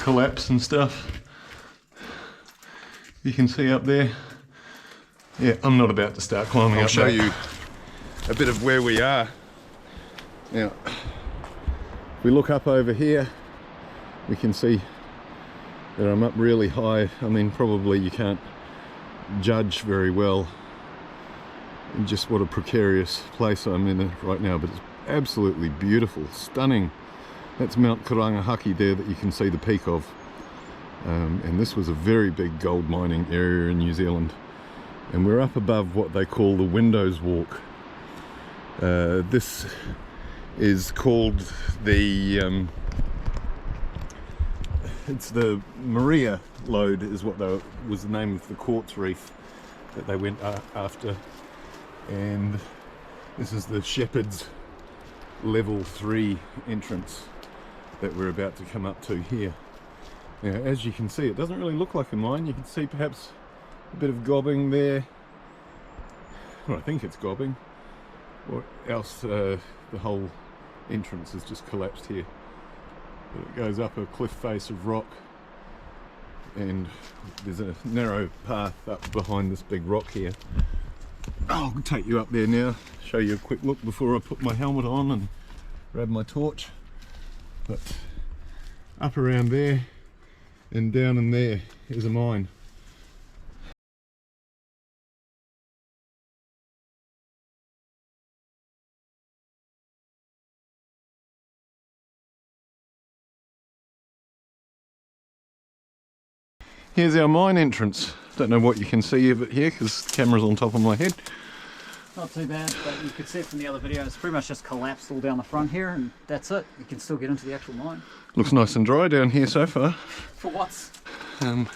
collapse and stuff. You can see up there. Yeah, I'm not about to start climbing up. I'll show you a bit of where we are. Now, if we look up over here, we can see that I'm up really high. I mean, probably you can't judge very well just what a precarious place I'm in right now, but it's absolutely beautiful, stunning. That's Mount Karangahake there that you can see the peak of. And this was a very big gold mining area in New Zealand. And we're up above what they call the Windows Walk. This is called the it's the Maria lode is what was the name of the quartz reef that they went after, and this is the Shappards Level 3 entrance that we're about to come up to here. Now, as you can see, it doesn't really look like a mine. You can see perhaps a bit of gobbing there. Well, I think it's gobbing, or else the whole entrance has just collapsed here. But it goes up a cliff face of rock, and there's a narrow path up behind this big rock here. I'll take you up there now, show you a quick look before I put my helmet on and grab my torch. But up around there and down in there is a mine. Here's our mine entrance. Don't know what you can see of it here because the camera's on top of my head. Not too bad, but you could see it from the other video. It's pretty much just collapsed all down the front here, and that's it. You can still get into the actual mine. Looks nice and dry down here so far. For once. There's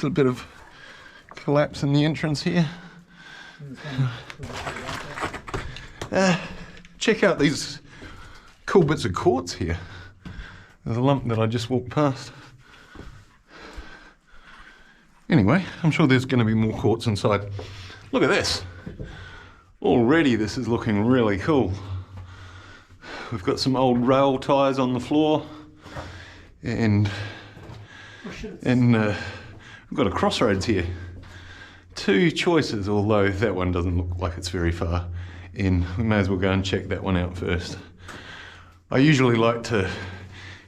a bit of collapse in the entrance here. Check out these cool bits of quartz here. There's a lump that I just walked past. Anyway, I'm sure there's going to be more quartz inside. Look at this. Already this is looking really cool. We've got some old rail ties on the floor, and we've got a crossroads here. Two choices, although that one doesn't look like it's very far in. We may as well go and check that one out first. I usually like to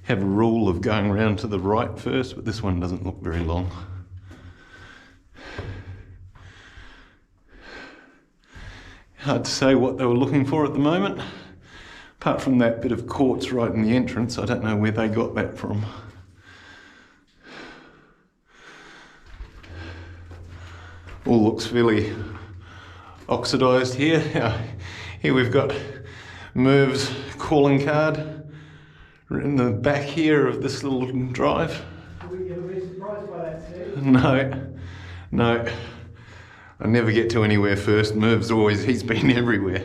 have a rule of going around to the right first, but this one doesn't look very long. Hard to say what they were looking for at the moment. Apart from that bit of quartz right in the entrance, I don't know where they got that from. All looks fairly oxidised here. Here we've got Merv's calling card in the back here of this little drive. Are we going to be surprised by that, Steve? No. I never get to anywhere first. Merv's he's been everywhere.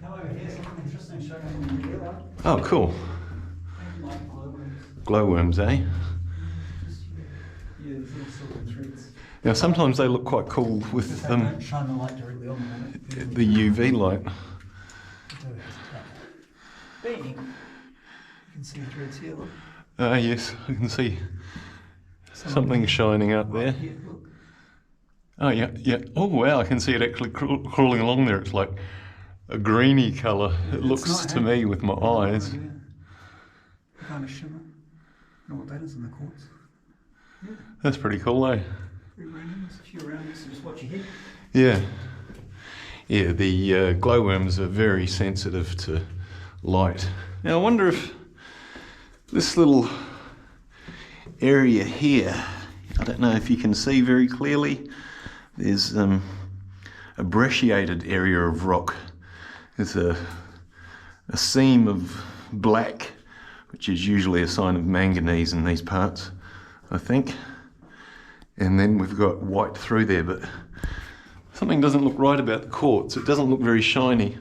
Come over here, something interesting showing up in the video. Oh, cool. Like glowworms. Glowworms, eh? Yeah, there's little silver threads. Now sometimes they look quite cool with Don't shine the light directly on them. the UV light. Bang! You can see threads here, look. Yes, I can see something shining up there. Here, look. Oh yeah. Oh wow, I can see it actually crawling along there. It's like a greeny colour. It looks to me with my eyes. Kind of shimmer. Know what that is in the quartz? Yeah. That's pretty cool, eh? Pretty random. There's a few around here, so just watch your head. Yeah, the glowworms are very sensitive to light. Now I wonder if this little area here, I don't know if you can see very clearly, there's a brecciated area of rock. There's a seam of black, which is usually a sign of manganese in these parts, I think. And then we've got white through there, but something doesn't look right about the quartz. It doesn't look very shiny.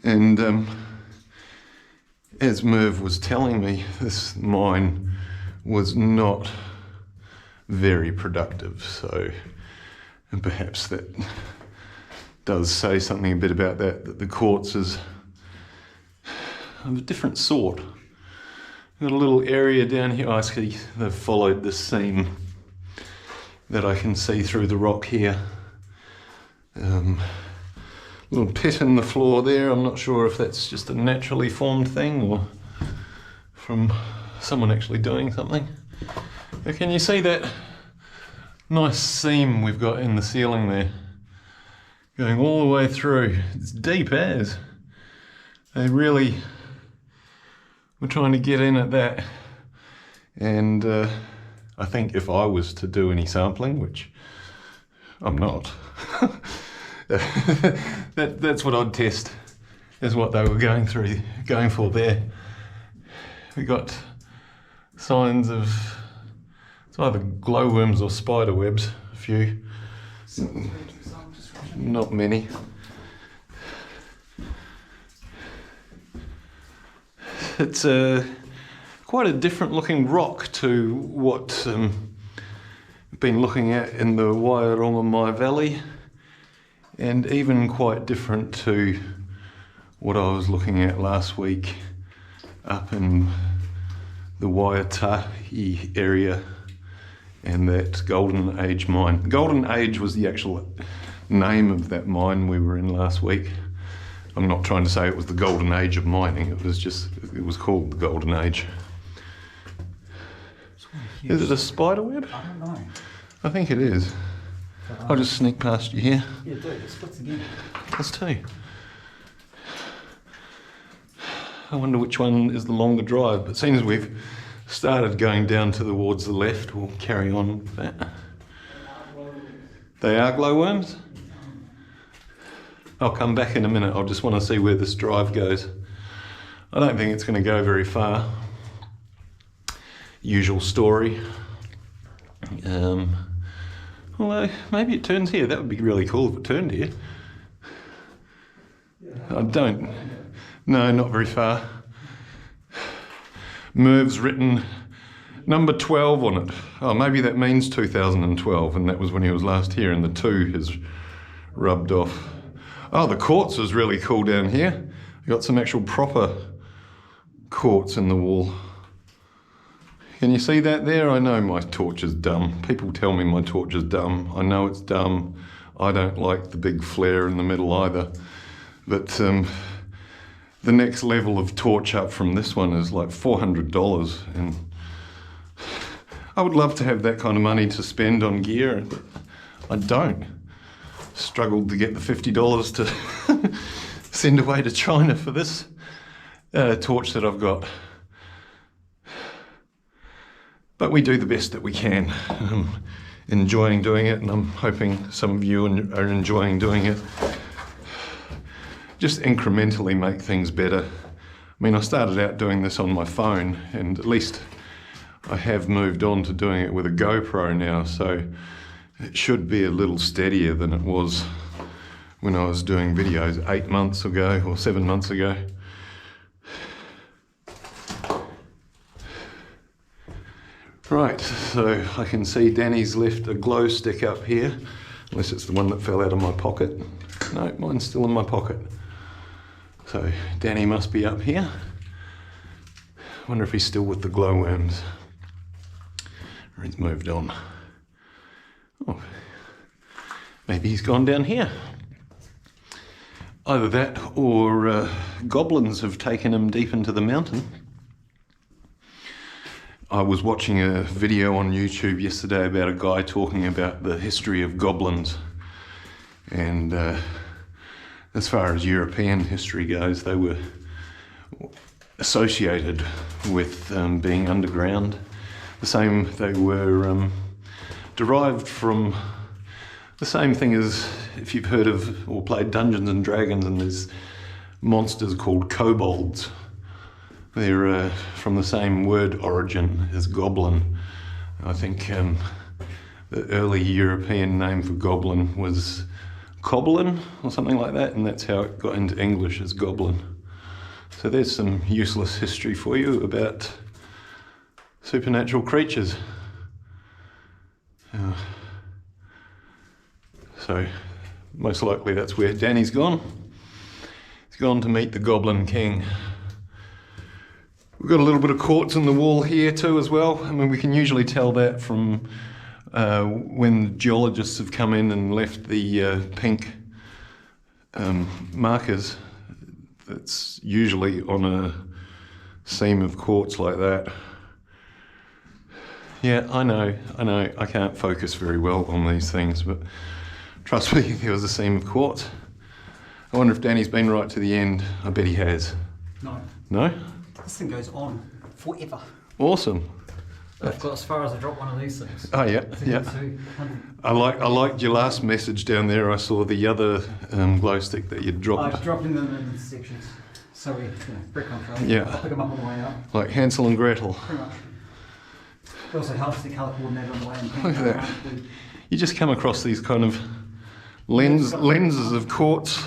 And as Merv was telling me, this mine was not very productive, so and perhaps that does say something a bit about that the quartz is of a different sort. Got a little area down here. I see they've followed this seam that I can see through the rock here. Little pit in the floor there. I'm not sure if that's just a naturally formed thing or from someone actually doing something. But can you see that nice seam we've got in the ceiling there? Going all the way through. It's deep as. They really were trying to get in at that. And I think if I was to do any sampling, which I'm not, that's what I'd test, is what they were going for there. We got signs of, it's either glowworms or spider webs, a few. Not many. It's quite a different looking rock to what I've been looking at in the Wairongamai Valley, and even quite different to what I was looking at last week up in the Waitahi area and that Golden Age mine. Golden Age was the actual name of that mine we were in last week. I'm not trying to say it was the Golden Age of mining, it was called the Golden Age. Is it a spider web? I don't know. I think it is. I'll just sneak past you here. Yeah, do it. It splits again. Us too. I wonder which one is the longer drive, but seeing as we've started going down towards the left, we'll carry on with that. They are glowworms? I'll come back in a minute. I just want to see where this drive goes. I don't think it's going to go very far. Usual story. Although maybe it turns here. That would be really cool if it turned here. I don't. No, not very far. Merv's written number 12 on it. Oh, maybe that means 2012, and that was when he was last here, and the 2 has rubbed off. Oh, the quartz is really cool down here. We've got some actual proper quartz in the wall. Can you see that there? I know my torch is dumb. People tell me my torch is dumb. I know it's dumb. I don't like the big flare in the middle either. But the next level of torch up from this one is like $400, and I would love to have that kind of money to spend on gear, but I don't. Struggled to get the $50 to send away to China for this torch that I've got. But we do the best that we can. I'm enjoying doing it, and I'm hoping some of you are enjoying doing it. Just incrementally make things better. I mean, I started out doing this on my phone, and at least I have moved on to doing it with a GoPro now, so it should be a little steadier than it was when I was doing videos 8 months ago or 7 months ago. Right, so I can see Danny's left a glow stick up here, unless it's the one that fell out of my pocket. No, mine's still in my pocket. So Danny must be up here. Wonder if he's still with the glowworms, or he's moved on. Oh, maybe he's gone down here. Either that or goblins have taken him deep into the mountain. I was watching a video on YouTube yesterday about a guy talking about the history of goblins, and as far as European history goes, they were associated with being underground. They were derived from the same thing as if you've heard of or played Dungeons and Dragons, and there's monsters called kobolds. They're from the same word origin as goblin. I think the early European name for goblin was coblin or something like that, and that's how it got into English as goblin. So there's some useless history for you about supernatural creatures. So most likely that's where Danny's gone. He's gone to meet the Goblin King. We've got a little bit of quartz in the wall here too as well. I mean, we can usually tell that from when geologists have come in and left the pink markers. It's usually on a seam of quartz like that. Yeah, I know, I can't focus very well on these things, but trust me, there was a seam of quartz. I wonder if Danny's been right to the end. I bet he has. No. No? This thing goes on forever. Awesome. I've got as far as I drop one of these things. Oh yeah, yeah. I liked your last message down there. I saw the other glow stick that you dropped. I've dropped them in sections. So we brick on trail. Yeah. I'll pick them up on the way out. Like Hansel and Gretel. Pretty much. It also helps the colour coordinate on the way and Look at that. You just come across these kind of lenses of quartz.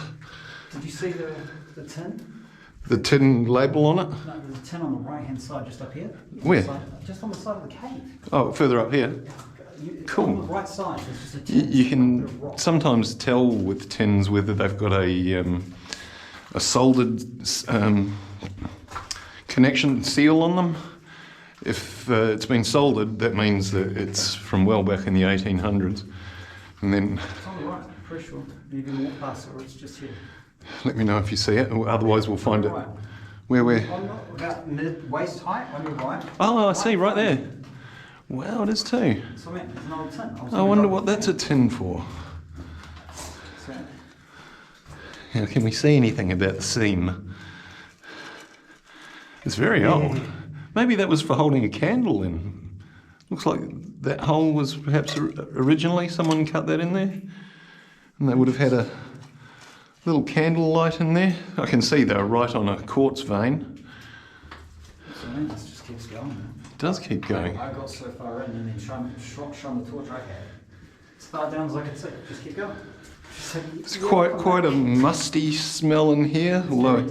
Did you see the tin? The tin label on it? No, there's a tin on the right hand side just up here. Where? Just on the side of the cave. Oh, further up here. Cool. On the right side, there's just a tin. You can sometimes tell with tins whether they've got a soldered connection seal on them. If it's been soldered, that means that it's from well back in the 1800s. And then It's on the right, I'm pretty sure. You can walk past it, or it's just here. let me know if you see it, otherwise we'll find it. Right. Where we're... About mid-waist height on your right. Oh, I see, right there. Wow, it is too. So man, there's an old tin. I wonder what that's a tin for. So, Now, can we see anything about the seam? It's very old. Maybe that was for holding a candle in. Looks like that hole was perhaps originally someone cut that in there. And they would have had a little candle light in there. I can see they're right on a quartz vein. so man, this just keeps going. It does keep going. I got so far in and then shone the torch I had. As far down as I could see. Just keep going. It's quite a musty smell in here, although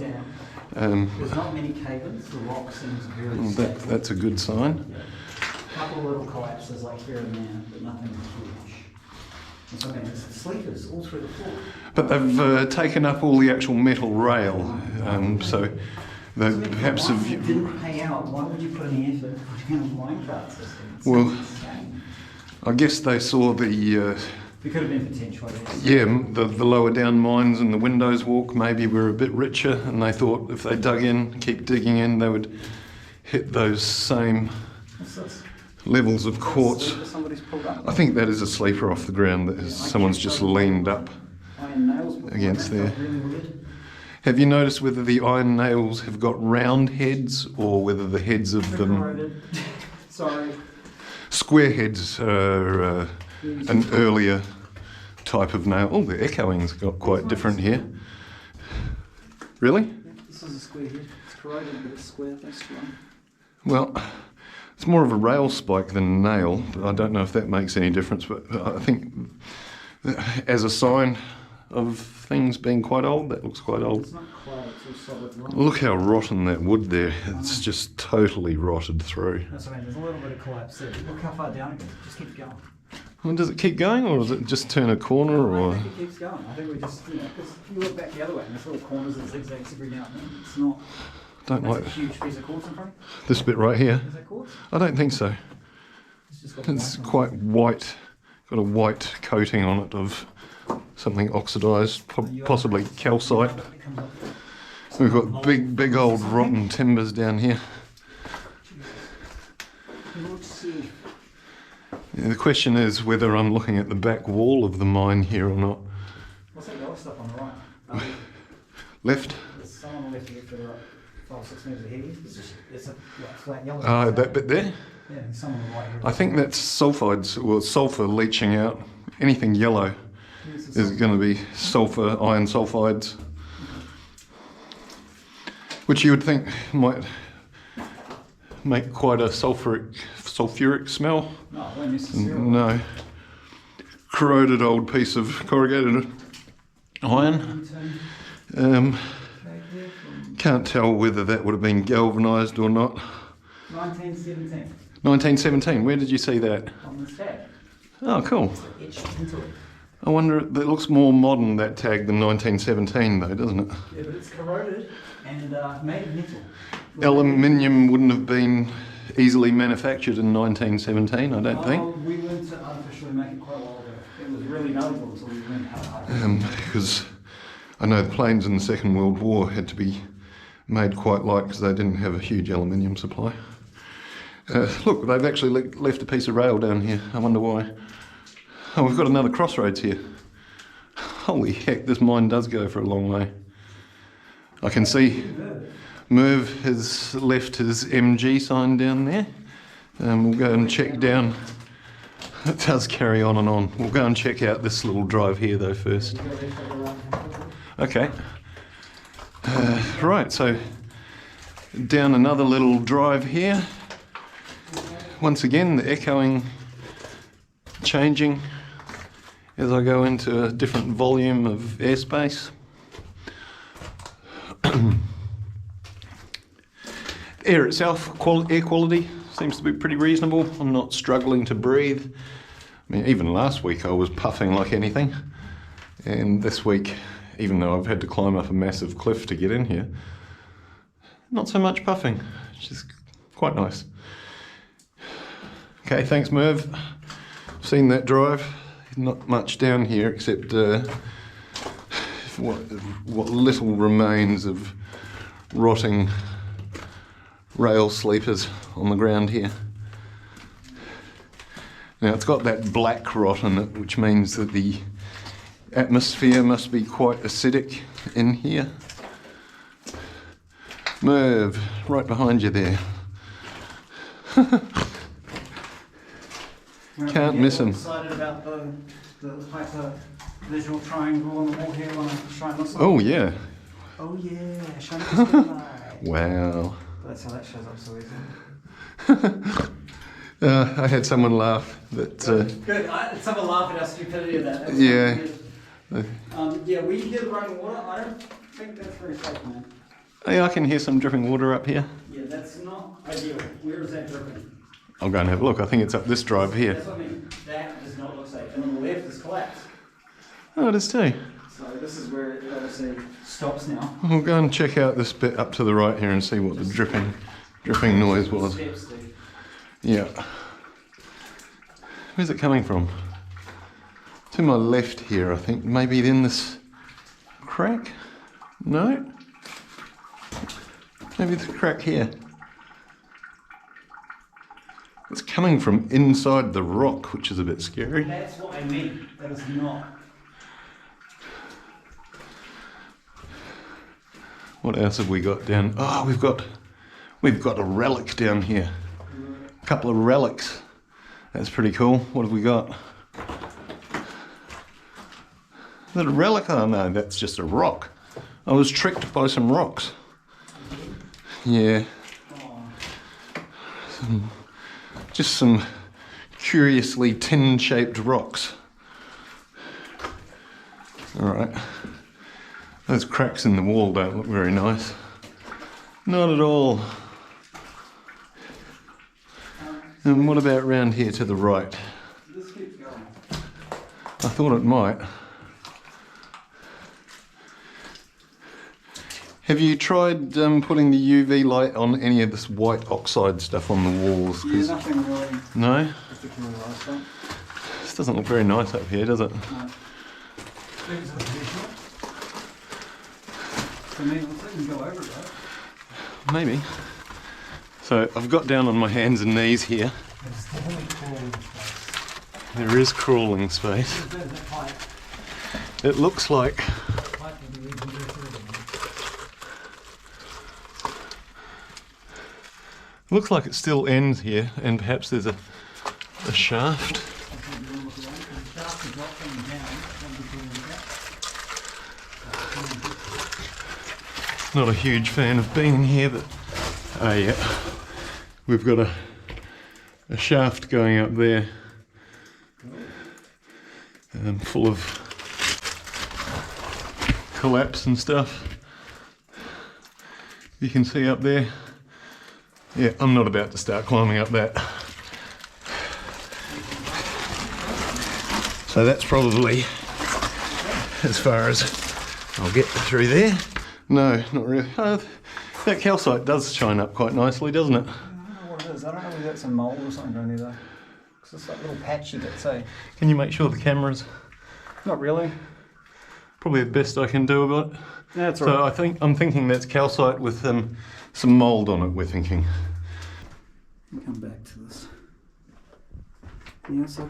There's not many cave-ins. The rock seems very stable. that's a good sign. Yeah. A couple of little collapses like here and there, but nothing huge. And so I mean, there's sleepers all through the floor. But they've taken up all the actual metal rail, so they perhaps Why have... it didn't pay out. Why would you put any effort putting in a minecart system? It's Well, insane. I guess they saw the... There could have been potential, I guess. Yeah, the lower down mines and the Windows Walk maybe were a bit richer, and they thought if they dug in, keep digging in, they would hit those same What's this? levels of quartz. Sleeper somebody's pulled up. I think that is a sleeper off the ground. That is, someone's just leaned up. Iron nails before. Against That felt there. really weird. Have you noticed whether the iron nails have got round heads or whether the heads of them... Corroded. Sorry. Square heads are an earlier type of nail. Oh, the echoing's got quite different here. Really? Yeah, this is a square head. It's corroded, but it's square. That's strong. Well, it's more of a rail spike than a nail, but I don't know if that makes any difference, but I think as a sign of things being quite old, that looks quite old. It's not clay, it's all solid rock. Look how rotten that wood there. It's just totally rotted through. That's what I mean. There's a little bit of collapse there. Look how far down it goes. Just keep going. Well, does it keep going, or does it just turn a corner, I or... think it keeps going. I think we just, because you look back the other way and there's little corners and zigzags every now and then. It's not. Don't That's like a huge piece of quartz in front. this bit right here. Is that quartz? I don't think so. It's just got It's white on quite white, got a white coating on it of something oxidised, it. possibly calcite. It comes up. We've got big old rotten timbers down here. Let's see. Yeah, the question is whether I'm looking at the back wall of the mine here or not. What's that yellow stuff on the right? Left? There's some on the left here further up 5 or 6 metres ahead. It's a flat yellow. That bit there? Yeah, and some on the right here. I think that's sulfides, or sulphur leaching out. Anything yellow is going to be sulphur, iron sulfides. Which you would think might make quite a sulfuric smell. No, it won't necessarily. No. Corroded old piece of corrugated iron. Can't tell whether that would have been galvanised or not. 1917 1917, where did you see that? on the tag. Oh, cool. It's etched into it. I wonder, it looks more modern, that tag, than 1917 though, doesn't it? Yeah, but it's corroded and made of metal. aluminium wouldn't have been easily manufactured in 1917, I don't think. We learned to artificially make it quite a while ago. It was really notable until we learned how hard. Because I know the planes in the Second World War had to be made quite light because they didn't have a huge aluminium supply. Look, they've actually left a piece of rail down here. I wonder why. Oh, we've got another crossroads here. Holy heck, this mine does go for a long way. I can see Merv has left his MG sign down there. We'll go and check down. It does carry on and on. We'll go and check out this little drive here though first. Okay. Right, so down another little drive here. Once again, the echoing changing as I go into a different volume of airspace. Air itself, air quality seems to be pretty reasonable. I'm not struggling to breathe. I mean, even last week I was puffing like anything, and this week, even though I've had to climb up a massive cliff to get in here, not so much puffing, which is quite nice. Okay, thanks Merv. Seen that drive. Not much down here except what little remains of rotting rail sleepers on the ground here. Now it's got that black rot in it, which means that the atmosphere must be quite acidic in here. Merv, right behind you there. Can't miss him. Excited about the hyper visual triangle on the wall here when I shine this on. Oh yeah. Oh yeah, shine the spotlight. Wow. That's how that shows up so easily. I had someone laugh that. Good. Someone laughed at our stupidity of that. Yeah. Yeah, we hear the running water. I don't think that's very safe, man. Hey, I can hear some dripping water up here. Yeah, that's not ideal. Where is that dripping? I'll go and have a look. I think it's up this drive here. That's what I mean. That does not look safe. And on the left is collapsed. Oh, it is too. So this is where it obviously stops now. We'll go and check out this bit up to the right here and see what the dripping noise was. Steps, Steve. Yeah. Where's it coming from? To my left here, I think. Maybe in this crack? No? Maybe the crack here. It's coming from inside the rock, which is a bit scary. That's what I mean. That is not. What else have we got down? Oh, we've got a relic down here. A couple of relics. That's pretty cool. What have we got? Is that a relic? Oh no, that's just a rock. I was tricked by some rocks. Yeah. Just some curiously tin-shaped rocks. Alright. Those cracks in the wall don't look very nice. Not at all. And what about round here to the right? This keeps going. I thought it might. Have you tried putting the UV light on any of this white oxide stuff on the walls? Yeah, nothing really No? particularly like that. This doesn't look very nice up here, does it? No. Things are pretty short. For me, let's even go over it though. Maybe. So I've got down on my hands and knees here. There's definitely crawling space. There is crawling space. There's that pipe. It looks like Pipe will be reasonably through. looks like it still ends here, and perhaps there's a shaft. Not a huge fan of being here, but oh yeah, we've got a shaft going up there, full of collapse and stuff. You can see up there. Yeah, I'm not about to start climbing up that. So that's probably as far as I'll get through there. No, not really. That calcite does shine up quite nicely, doesn't it? I don't know what it is. I don't know whether that's a mould or something down there though. Because it's like little patchy bits, eh? Can you make sure the camera's Not really. probably the best I can do about it? That's So right. I'm thinking that's calcite with some mould on it, we're thinking. Come back to this. Yeah, so